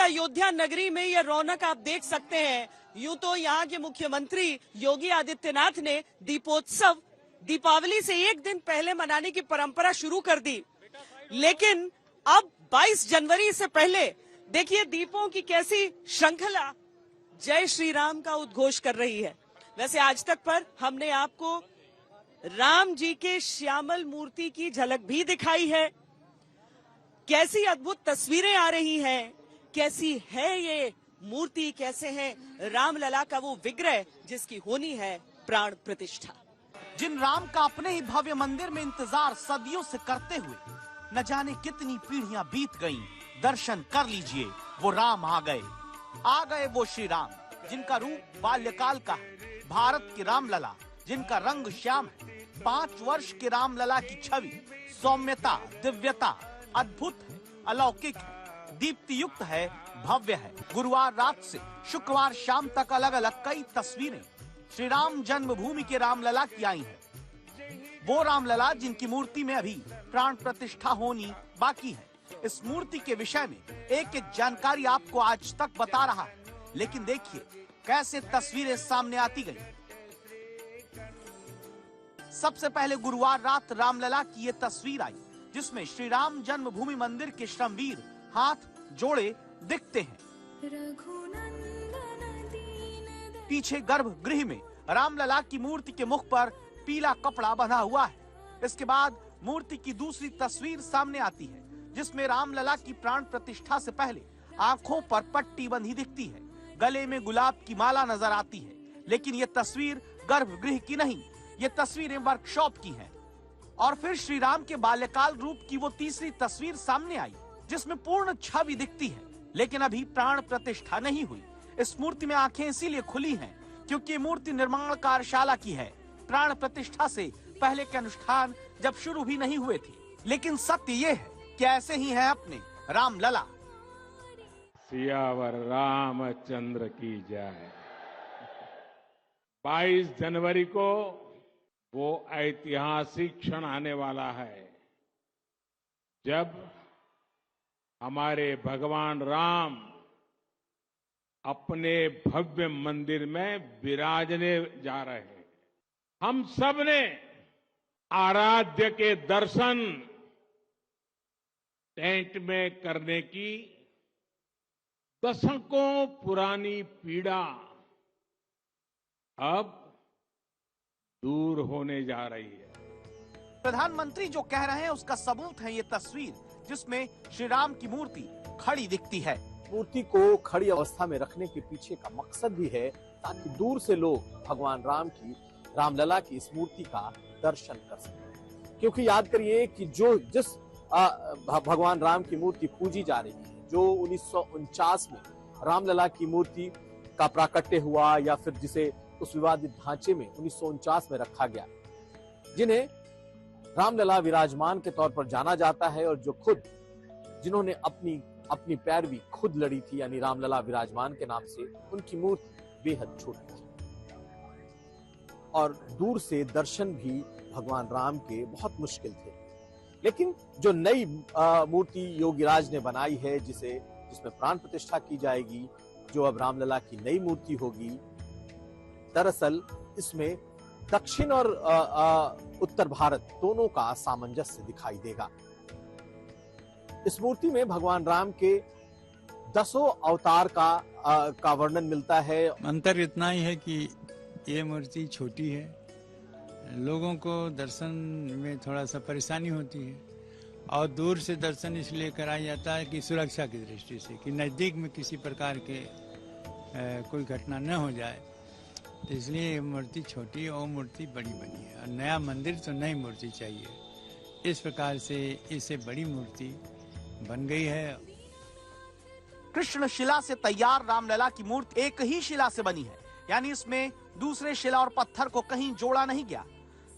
अयोध्या नगरी में ये रौनक आप देख सकते हैं। यूं तो यहाँ के मुख्यमंत्री योगी आदित्यनाथ ने दीपोत्सव दीपावली से एक दिन पहले मनाने की परंपरा शुरू कर दी, लेकिन अब 22 जनवरी से पहले देखिए दीपों की कैसी श्रृंखला जय श्री राम का उद्घोष कर रही है। वैसे आज तक पर हमने आपको राम जी के श्यामल मूर्ति की झलक भी दिखाई है। कैसी अद्भुत तस्वीरें आ रही हैं, कैसी है ये मूर्ति, कैसे है रामलला का वो विग्रह जिसकी होनी है प्राण प्रतिष्ठा। जिन राम का अपने ही भव्य मंदिर में इंतजार सदियों से करते हुए न जाने कितनी पीढ़ियां बीत गईं, दर्शन कर लीजिए, वो राम आ गए वो श्री राम, जिनका रूप बाल्यकाल का है, भारत की रामलला, जिनका रंग श्याम है। 5 वर्ष के रामलला की छवि सौम्यता, दिव्यता, अद्भुत है, अलौकिक है, दीप्ति युक्त है, भव्य है। गुरुवार रात से शुक्रवार शाम तक अलग अलग कई तस्वीरें श्री राम जन्मभूमि के रामलला की आई हैं। वो रामलला जिनकी मूर्ति में अभी प्राण प्रतिष्ठा होनी बाकी है। इस मूर्ति के विषय में एक एक जानकारी आपको आज तक बता रहा है, लेकिन देखिए कैसे तस्वीरें सामने आती गई। सबसे पहले गुरुवार रात रामलला की ये तस्वीर आई, जिसमें श्री राम जन्मभूमि मंदिर के श्रमवीर हाथ जोड़े दिखते हैं। पीछे गर्भगृह में रामलला की मूर्ति के मुख पर पीला कपड़ा बंधा हुआ है। इसके बाद मूर्ति की दूसरी तस्वीर सामने आती है, जिसमें रामलला की प्राण प्रतिष्ठा से पहले आंखों पर पट्टी बंधी दिखती है, गले में गुलाब की माला नजर आती है। लेकिन ये तस्वीर गर्भगृह की नहीं, ये तस्वीरें वर्कशॉप की हैं। और फिर श्री राम के बाल्यकाल रूप की वो तीसरी तस्वीर सामने आई, जिसमें पूर्ण छवि दिखती है, लेकिन अभी प्राण प्रतिष्ठा नहीं हुई। इस मूर्ति में आंखें इसीलिए खुली हैं क्योंकि ये मूर्ति निर्माण कार्यशाला की है। प्राण प्रतिष्ठा से पहले के अनुष्ठान जब शुरू भी नहीं हुए थे, लेकिन सत्य ये है कि ऐसे ही है अपने रामलला। सियावर रामचंद्र की जय। 22 जनवरी को वो ऐतिहासिक क्षण आने वाला है जब हमारे भगवान राम अपने भव्य मंदिर में विराजने जा रहे हैं। हम सब ने आराध्य के दर्शन टेंट में करने की दशकों पुरानी पीड़ा अब दूर होने जा रही है। प्रधानमंत्री जो कह रहे हैं उसका सबूत है ये तस्वीर, जिसमें श्री राम की मूर्ति खड़ी दिखती है। मूर्ति को खड़ी अवस्था में रखने के पीछे का मकसद भी है ताकि दूर से लोग भगवान राम की, रामलला की इस मूर्ति का दर्शन कर सकें। क्योंकि याद करिए कि जिस भगवान राम की मूर्ति पूजी जा रही है, जो 1949 में रामलला की मूर्ति का प्राकट्य हुआ, या फिर जिसे उस विवादित ढांचे में 1949 में रखा गया, जिन्हें रामलला विराजमान के तौर पर जाना जाता है, और जो जिन्होंने अपनी पैरवी खुद लड़ी थी, यानी रामलला विराजमान के नाम से, उनकी मूर्ति बेहद छोटी थी और दूर से दर्शन भी भगवान राम के बहुत मुश्किल थे। लेकिन जो नई मूर्ति योगीराज ने बनाई है, जिसमें प्राण प्रतिष्ठा की जाएगी, जो अब रामलला की नई मूर्ति होगी, दरअसल इसमें दक्षिण और उत्तर भारत दोनों का सामंजस्य दिखाई देगा। इस मूर्ति में भगवान राम के 10 अवतार का वर्णन मिलता है। अंतर इतना ही है कि ये मूर्ति छोटी है, लोगों को दर्शन में थोड़ा सा परेशानी होती है, और दूर से दर्शन इसलिए कराया जाता है कि सुरक्षा की दृष्टि से, कि नज़दीक में किसी प्रकार के कोई घटना न हो जाए, तो इसलिए ये मूर्ति छोटी है और मूर्ति बड़ी बनी है। और नया मंदिर तो नई मूर्ति चाहिए, इस प्रकार से इससे बड़ी मूर्ति बन गई है। कृष्ण शिला से तैयार रामलला की मूर्ति एक ही शिला से बनी है, यानी इसमें दूसरे शिला और पत्थर को कहीं जोड़ा नहीं गया।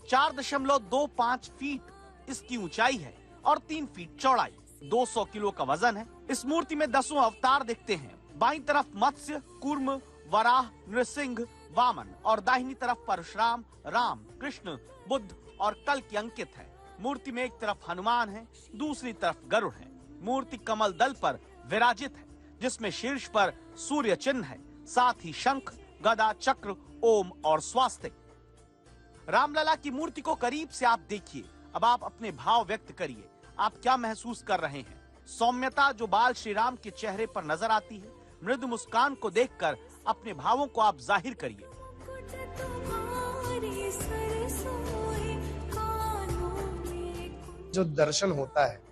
4.25 फीट इसकी ऊंचाई है और 3 फीट चौड़ाई, 200 किलो का वजन है। इस मूर्ति में 10 अवतार दिखते हैं। बाईं तरफ मत्स्य, कूर्म, वराह, नृसिंह, वामन, और दाहिनी तरफ परशुराम, राम, कृष्ण, बुद्ध और कल की अंकित है। मूर्ति में एक तरफ हनुमान है, दूसरी तरफ गरुड़ है। मूर्ति कमल दल पर विराजित है। जिसमें शीर्ष पर सूर्य चिन्ह है, साथ ही शंख, गदा, चक्र, ओम और स्वास्तिक। रामलला की मूर्ति को करीब से आप देखिए। अब आप अपने भाव व्यक्त करिए। आप क्या महसूस कर रहे हैं? सौम्यता जो बाल श्री राम के चेहरे पर नजर आती है, मृदु मुस्कान को देखकर अपने भावों को आप जाहिर करिए। जो दर्शन होता है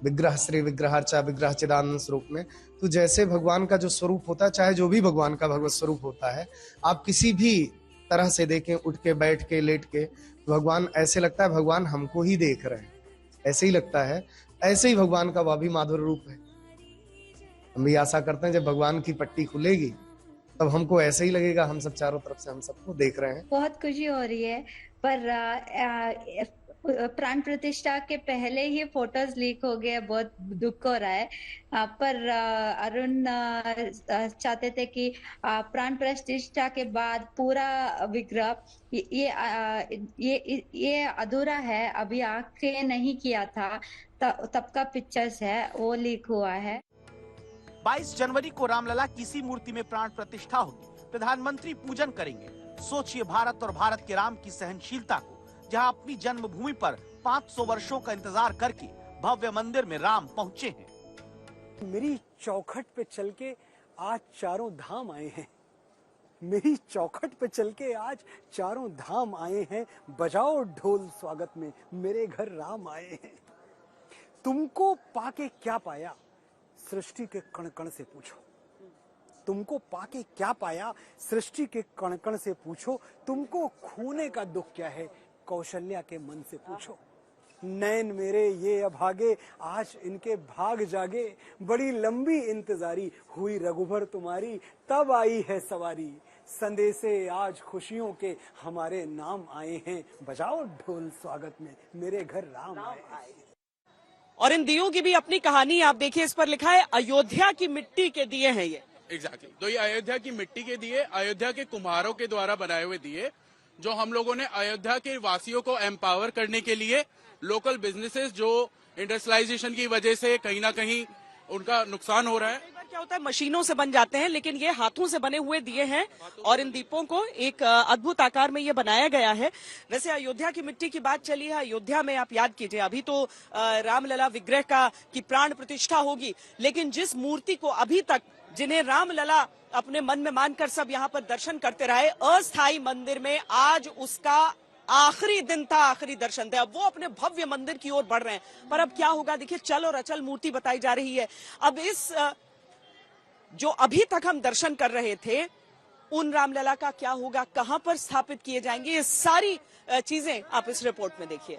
विग्रह श्री विग्रहार्चा विग्रह चिदानंद स्वरूप में, तो जैसे भगवान का जो स्वरूप होता है, चाहे जो भी भगवान का भगवत स्वरूप होता है, आप किसी भी तरह से देखें, उठ के, बैठ के, लेट के, भगवान ऐसे लगता है भगवान हमको ही देख रहे हैं, ऐसे ही लगता है। ऐसे ही भगवान का वह भी माधुर रूप है। हम भी आशा करते हैं जब भगवान की पट्टी खुलेगी तब हमको ऐसे ही लगेगा हम सब चारों तरफ से हम सबको देख रहे हैं। बहुत खुशी हो रही है, पर प्राण प्रतिष्ठा के पहले ही फोटोज लीक हो गए, बहुत दुख हो रहा है। पर अरुण चाहते थे कि प्राण प्रतिष्ठा के बाद पूरा विग्रह ये अधूरा है, अभी आके नहीं किया था, तब का पिक्चर्स है वो लीक हुआ है। 22 जनवरी को रामलला की इसी मूर्ति में प्राण प्रतिष्ठा होगी। प्रधानमंत्री पूजन करेंगे। सोचिए भारत और भारत के राम की सहनशीलता को, जहां अपनी जन्मभूमि पर 500 वर्षों का इंतजार करके भव्य मंदिर में राम पहुंचे हैं। मेरी चौखट पे चल के आज चारों धाम आए हैं। मेरी चौखट पे चल के आज चारों धाम आए हैं। बजाओ ढोल स्वागत में, मेरे घर राम आए हैं। तुमको पाके क्या पाया, सृष्टि के कण कण से पूछो। तुमको पाके क्या पाया, सृष्टि के कण कण से पूछो। तुमको खोने का दुख क्या है, कौशल्या के मन से पूछो। नैन मेरे ये अभागे, आज इनके भाग जागे। बड़ी लंबी इंतजारी हुई रघुबर तुम्हारी, तब आई है सवारी। संदेशे आज खुशियों के हमारे नाम आए हैं। बजाओ ढोल स्वागत में, मेरे घर राम आए। और इन दियों की भी अपनी कहानी आप देखिए, इस पर लिखा है अयोध्या की मिट्टी के दिए हैं ये। एग्जैक्टली तो ये अयोध्या की मिट्टी के दिए, अयोध्या के कुम्हारों के द्वारा बनाए हुए दिए, जो हम लोगों ने अयोध्या के वासियों को एम्पावर करने के लिए, लोकल बिजनेसेस जो इंडस्ट्रियलाइजेशन की वजह से कहीं ना कहीं उनका नुकसान हो रहा है। क्या होता है, मशीनों से बन जाते हैं, लेकिन ये हाथों से बने हुए दिए हैं और इन दीपों को एक अद्भुत आकार में ये बनाया गया है। वैसे अयोध्या की मिट्टी की बात चली है, अयोध्या में आप याद कीजिए अभी तो रामलला विग्रह की प्राण प्रतिष्ठा होगी, लेकिन जिस मूर्ति को अभी तक जिन्हें रामलला अपने मन में मानकर सब यहाँ पर दर्शन करते रहे, अस्थायी मंदिर में आज उसका आखिरी दिन था, आखिरी दर्शन थे। अब वो अपने भव्य मंदिर की ओर बढ़ रहे हैं। पर अब क्या होगा, देखिए चल और अचल मूर्ति बताई जा रही है। अब इस जो अभी तक हम दर्शन कर रहे थे, उन रामलला का क्या होगा, कहां पर स्थापित किए जाएंगे, ये सारी चीजें आप इस रिपोर्ट में देखिए।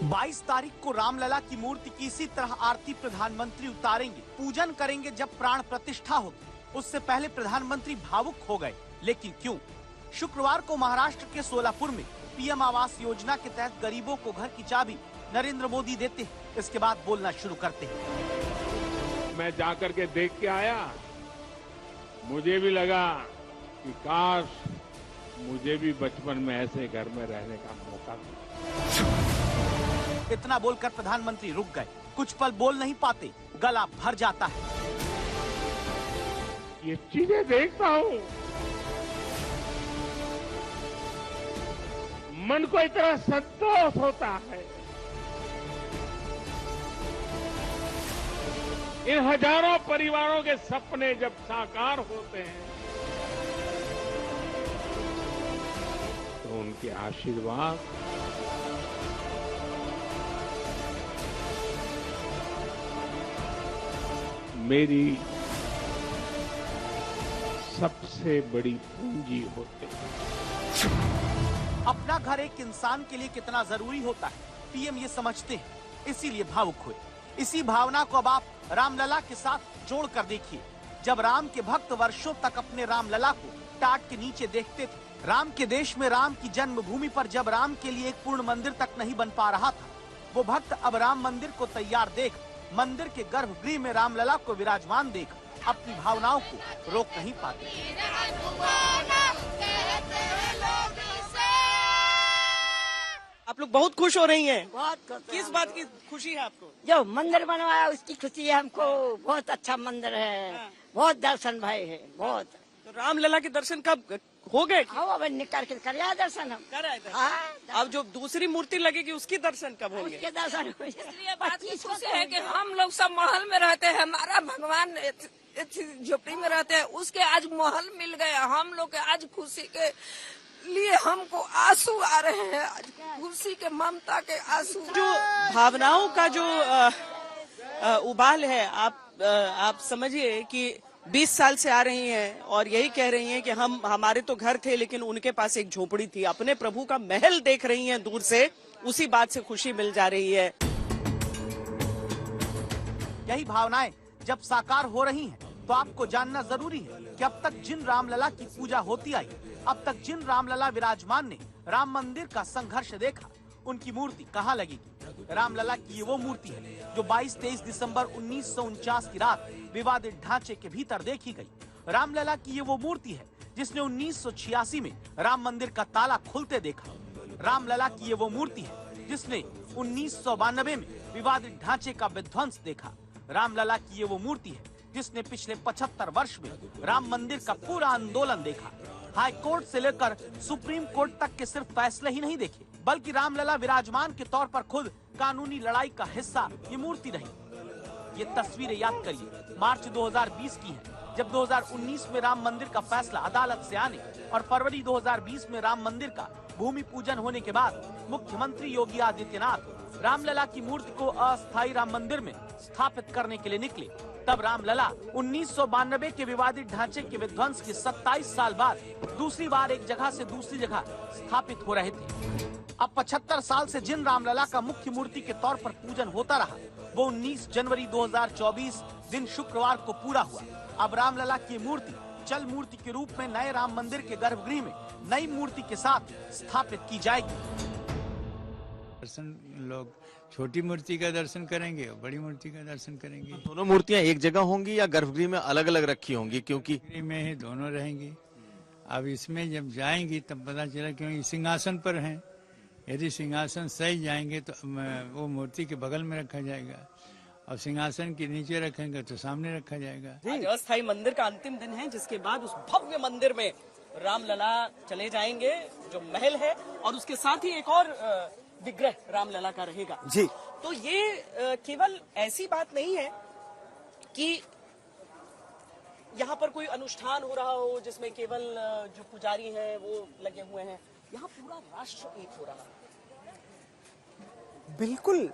22 तारीख को रामलला की मूर्ति की इसी तरह आरती प्रधानमंत्री उतारेंगे, पूजन करेंगे जब प्राण प्रतिष्ठा होगी। उससे पहले प्रधानमंत्री भावुक हो गए, लेकिन क्यों? शुक्रवार को महाराष्ट्र के सोलापुर में पीएम आवास योजना के तहत गरीबों को घर की चाबी नरेंद्र मोदी देते हैं। इसके बाद बोलना शुरू करते हैं। मैं जाकर के देख के आया, मुझे भी लगा कि काश मुझे भी बचपन में ऐसे घर में रहने का मौका मिला। इतना बोलकर प्रधानमंत्री रुक गए। कुछ पल बोल नहीं पाते, गला भर जाता है। ये चीजें देखता हूँ, मन को इतना संतोष होता है। इन हजारों परिवारों के सपने जब साकार होते हैं तो उनके आशीर्वाद मेरी सबसे बड़ी पूंजी होते हैं। अपना घर एक इंसान के लिए कितना जरूरी होता है, पीएम ये समझते हैं, इसीलिए भावुक हुए। इसी भावना को अब आप रामलला के साथ जोड़कर देखिए। जब राम के भक्त वर्षों तक अपने रामलला को टाट के नीचे देखते थे, राम के देश में राम की जन्मभूमि पर जब राम के लिए एक पूर्ण मंदिर तक नहीं बन पा रहा था, वो भक्त अब राम मंदिर को तैयार देख, मंदिर के गर्भगृह में रामलला को विराजमान देख अपनी भावनाओं को रोक नहीं पाते। आप लोग बहुत खुश हो रही हैं। बहुत खुश हैं किस हम बात लोग। की खुशी है आपको? जो मंदिर बनवाया उसकी खुशी है हमको। बहुत अच्छा मंदिर है, बहुत दर्शन भाई है, बहुत। तो रामलला के दर्शन कब हो गए? आओ अब निकल के कर आए दर्शन हम। कर आए थे। हाँ, अब जो दूसरी मूर्ति लगेगी उसकी दर्शन कब होंगे? उसके दर्शन हुए। इसलिए बात की खुशी है कि हम लोग सब महल में रहते हैं, हमारा भगवान झोपड़ी में रहते हैं, उसके आज महल मिल गए। हम लोग के आज खुशी के लिए हमको आंसू आ रहे हैं, आज खुशी के ममता के आंसू। जो भावनाओं का जो उबाल है, आप समझिए कि 20 साल से आ रही हैं और यही कह रही हैं कि हमारे तो घर थे लेकिन उनके पास एक झोपड़ी थी। अपने प्रभु का महल देख रही हैं दूर से, उसी बात से खुशी मिल जा रही है। यही भावनाएं जब साकार हो रही हैं, तो आपको जानना जरूरी है कि अब तक जिन रामलला की पूजा होती आई, अब तक जिन रामलला विराजमान ने राम मंदिर का संघर्ष देखा, उनकी मूर्ति कहाँ लगेगी? रामलला की ये वो मूर्ति है जो 22-23 दिसंबर 1949 की रात विवादित ढांचे के भीतर देखी गई। रामलला की ये वो मूर्ति है जिसने 1986 में राम मंदिर का ताला खुलते देखा। रामलला की ये वो मूर्ति है जिसने 1992 में विवादित ढांचे का विध्वंस देखा। रामलला की ये वो मूर्ति है जिसने पिछले 75 वर्ष में राम मंदिर का पूरा आंदोलन देखा। हाई कोर्ट से लेकर सुप्रीम कोर्ट तक के सिर्फ फैसले ही नहीं देखे, बल्कि रामलला विराजमान के तौर पर खुद कानूनी लड़ाई का हिस्सा ये मूर्ति रही। ये तस्वीरें याद करिए, मार्च 2020 की है, जब 2019 में राम मंदिर का फैसला अदालत से आने और फरवरी 2020 में राम मंदिर का भूमि पूजन होने के बाद मुख्यमंत्री योगी आदित्यनाथ रामलला की मूर्ति को अस्थायी राम मंदिर में स्थापित करने के लिए निकले। तब रामलला 1992 के विवादित ढांचे के विध्वंस के 27 साल बाद दूसरी बार एक जगह से दूसरी जगह स्थापित हो रहे थे। अब 75 साल से जिन रामलला का मुख्य मूर्ति के तौर पर पूजन होता रहा, वो 19 जनवरी 2024 दिन शुक्रवार को पूरा हुआ। अब रामलला की मूर्ति चल मूर्ति के रूप में नए राम मंदिर के गर्भगृह में नई मूर्ति के साथ स्थापित की जाएगी। दर्शन लोग छोटी मूर्ति का दर्शन करेंगे और बड़ी मूर्ति का दर्शन करेंगे। दोनों मूर्तियां एक जगह होंगी या गर्भगृह में अलग अलग रखी होंगी? क्योंकि गर्भगृह में ही दोनों रहेंगी। अब इसमें जब जाएंगी तब पता चला क्योंकि सिंहासन पर हैं। यदि सिंहासन सही जाएंगे तो वो मूर्ति के बगल में रखा जाएगा और सिंहासन के नीचे रखेंगे तो सामने रखा जाएगा। आज अस्थायी मंदिर का अंतिम दिन है, जिसके बाद उस भव्य मंदिर में रामलला चले जाएंगे जो महल है, और उसके साथ ही एक और विग्रह रामलला का रहेगा जी। तो ये केवल ऐसी बात नहीं है कि यहाँ पर कोई अनुष्ठान हो रहा हो जिसमें केवल जो पुजारी हैं वो लगे हुए हैं। यहाँ पूरा राष्ट्र एक हो रहा है। बिल्कुल,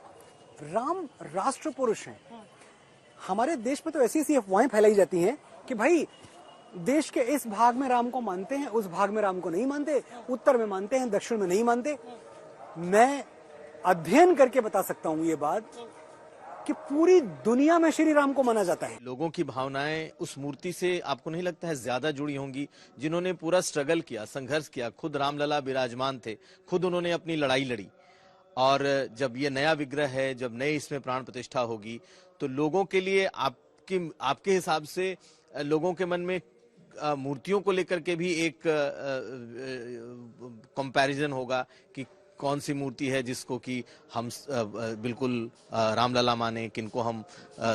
राम राष्ट्र पुरुष हैं। हमारे देश में तो ऐसी ऐसी अफवाहें फैलाई जाती हैं कि भाई देश के इस भाग में राम को मानते हैं, उस भाग में राम को नहीं मानते, उत्तर में मानते हैं, दक्षिण में नहीं मानते। मैं अध्ययन करके बता सकता हूं ये बात कि पूरी दुनिया में श्री राम को माना जाता है। लोगों की भावनाएं उस मूर्ति से आपको नहीं लगता है ज्यादा जुड़ी होंगी? जिन्होंने पूरा स्ट्रगल किया, संघर्ष किया, खुद रामलला विराजमान थे, खुद उन्होंने अपनी लड़ाई लड़ी, और जब ये नया विग्रह है, जब नए इसमें प्राण प्रतिष्ठा होगी, तो लोगों के लिए आपके हिसाब से लोगों के मन में मूर्तियों को लेकर के भी एक कंपैरिजन होगा कि कौन सी मूर्ति है जिसको कि हम बिल्कुल रामलला माने, किनको हम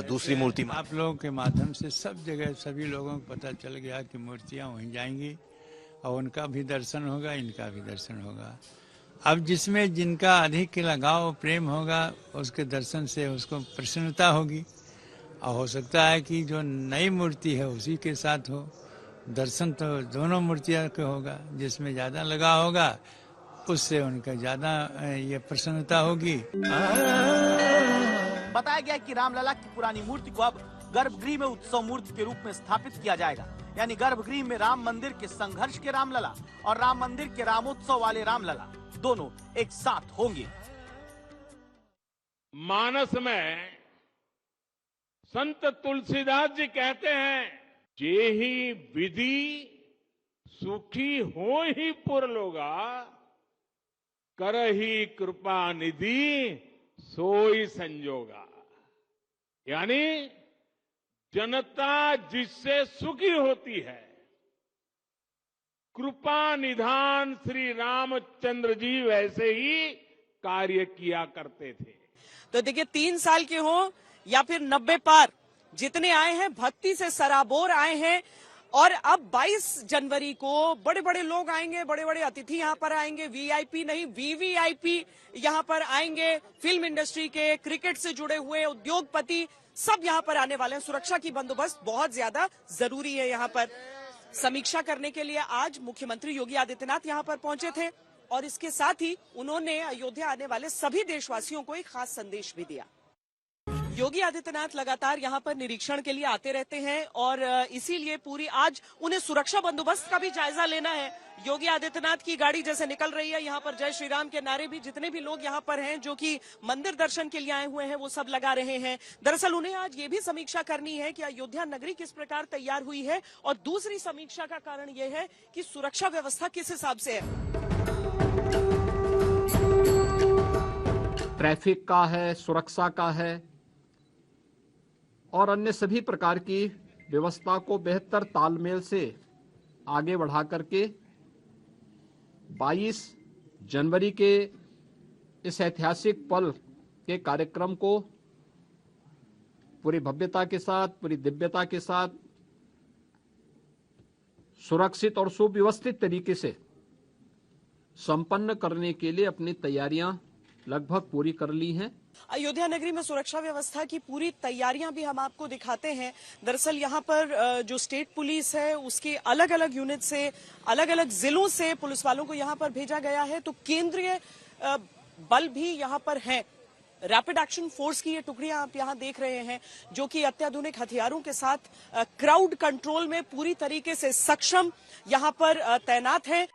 दूसरी मूर्ति माने। आप लोगों के माध्यम से सब जगह सभी लोगों को पता चल गया कि मूर्तियां वहीं जाएंगी और उनका भी दर्शन होगा, इनका भी दर्शन होगा। अब जिसमें जिनका अधिक लगाव प्रेम होगा उसके दर्शन से उसको प्रसन्नता होगी, और हो सकता है कि जो नई मूर्ति है उसी के साथ हो। दर्शन तो दोनों मूर्तियों के होगा, जिसमें ज्यादा लगाव होगा उससे उनका ज्यादा ये प्रसन्नता होगी। बताया गया कि रामलला की पुरानी मूर्ति को अब गर्भगृह में उत्सव मूर्ति के रूप में स्थापित किया जाएगा। यानी गर्भगृह में राम मंदिर के संघर्ष के रामलला और राम मंदिर के रामोत्सव वाले रामलला दोनों एक साथ होंगे। मानस में संत तुलसीदास जी कहते हैं, जेहि विधि सुखी हो ही पुर लोगा, करही कृपा निधि सोई संजोगा। यानी जनता जिससे सुखी होती है, कृपा निधान श्री रामचंद्र जी वैसे ही कार्य किया करते थे। तो देखिए 3 साल के हो या फिर 90 पार, जितने आए हैं भक्ति से सराबोर आए हैं। और अब 22 जनवरी को बड़े बड़े लोग आएंगे, बड़े बड़े अतिथि यहाँ पर आएंगे, वीआईपी नहीं वीवीआईपी यहाँ पर आएंगे। फिल्म इंडस्ट्री के, क्रिकेट से जुड़े हुए उद्योगपति सब यहाँ पर आने वाले हैं। सुरक्षा की बंदोबस्त बहुत ज्यादा जरूरी है। यहाँ पर समीक्षा करने के लिए आज मुख्यमंत्री योगी आदित्यनाथ यहाँ पर पहुंचे थे और इसके साथ ही उन्होंने अयोध्या आने वाले सभी देशवासियों को एक खास संदेश भी दिया। योगी आदित्यनाथ लगातार यहाँ पर निरीक्षण के लिए आते रहते हैं और इसीलिए पूरी आज उन्हें सुरक्षा बंदोबस्त का भी जायजा लेना है। योगी आदित्यनाथ की गाड़ी जैसे निकल रही है, यहाँ पर जय श्री राम के नारे भी जितने भी लोग यहाँ पर हैं जो कि मंदिर दर्शन के लिए आए हुए हैं वो सब लगा रहे हैं। दरअसल उन्हें आज ये भी समीक्षा करनी है कि अयोध्या नगरी किस प्रकार तैयार हुई है और दूसरी समीक्षा का कारण ये है कि सुरक्षा व्यवस्था किस हिसाब से है। ट्रैफिक का है, सुरक्षा का है और अन्य सभी प्रकार की व्यवस्था को बेहतर तालमेल से आगे बढ़ा करके 22 जनवरी के इस ऐतिहासिक पल के कार्यक्रम को पूरी भव्यता के साथ, पूरी दिव्यता के साथ, सुरक्षित और सुव्यवस्थित तरीके से संपन्न करने के लिए अपनी तैयारियां लगभग पूरी कर ली हैं। अयोध्या नगरी में सुरक्षा व्यवस्था की पूरी तैयारियां भी हम आपको दिखाते हैं। दरअसल यहाँ पर जो स्टेट पुलिस है उसके अलग अलग यूनिट से, अलग अलग जिलों से पुलिस वालों को यहाँ पर भेजा गया है। तो केंद्रीय बल भी यहाँ पर है। रैपिड एक्शन फोर्स की ये टुकड़ियां आप यहाँ देख रहे हैं जो कि अत्याधुनिक हथियारों के साथ क्राउड कंट्रोल में पूरी तरीके से सक्षम यहाँ पर तैनात है।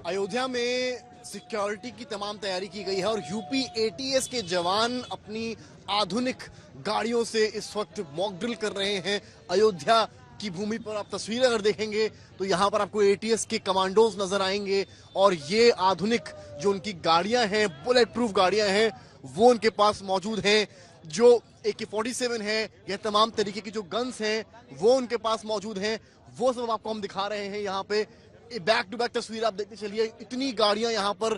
अयोध्या में सिक्योरिटी की तमाम तैयारी की गई है और यूपी एटीएस के जवान अपनी आधुनिक गाड़ियों से इस वक्त मॉक ड्रिल कर रहे हैं। अयोध्या की भूमि पर आप तस्वीरें अगर देखेंगे तो यहाँ पर आपको एटीएस के कमांडोज नजर आएंगे और ये आधुनिक जो उनकी गाड़ियां हैं, बुलेट प्रूफ गाड़ियां हैं, वो उनके पास मौजूद हैं। जो AK-47 है, यह तमाम तरीके की जो गन्स हैं वो उनके पास मौजूद हैं। वो सब आपको हम दिखा रहे हैं। यहाँ पे बैक टू बैक तस्वीर आप देखते चलिए, इतनी गाड़ियां यहाँ पर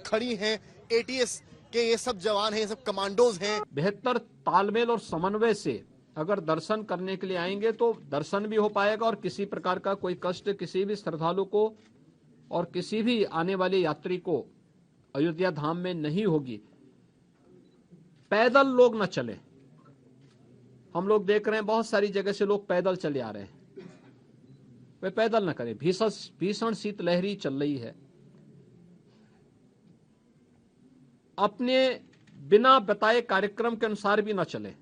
खड़ी हैं। एटीएस के ये सब जवान हैं, ये सब कमांडोज हैं। बेहतर तालमेल और समन्वय से अगर दर्शन करने के लिए आएंगे तो दर्शन भी हो पाएगा और किसी प्रकार का कोई कष्ट किसी भी श्रद्धालु को और किसी भी आने वाले यात्री को अयोध्या धाम में नहीं होगी। पैदल लोग न चले। हम लोग देख रहे हैं बहुत सारी जगह से लोग पैदल चले आ रहे हैं, वे पैदल न करें। भीषण शीतलहरी चल रही है। अपने बिना बताए कार्यक्रम के अनुसार भी न चले।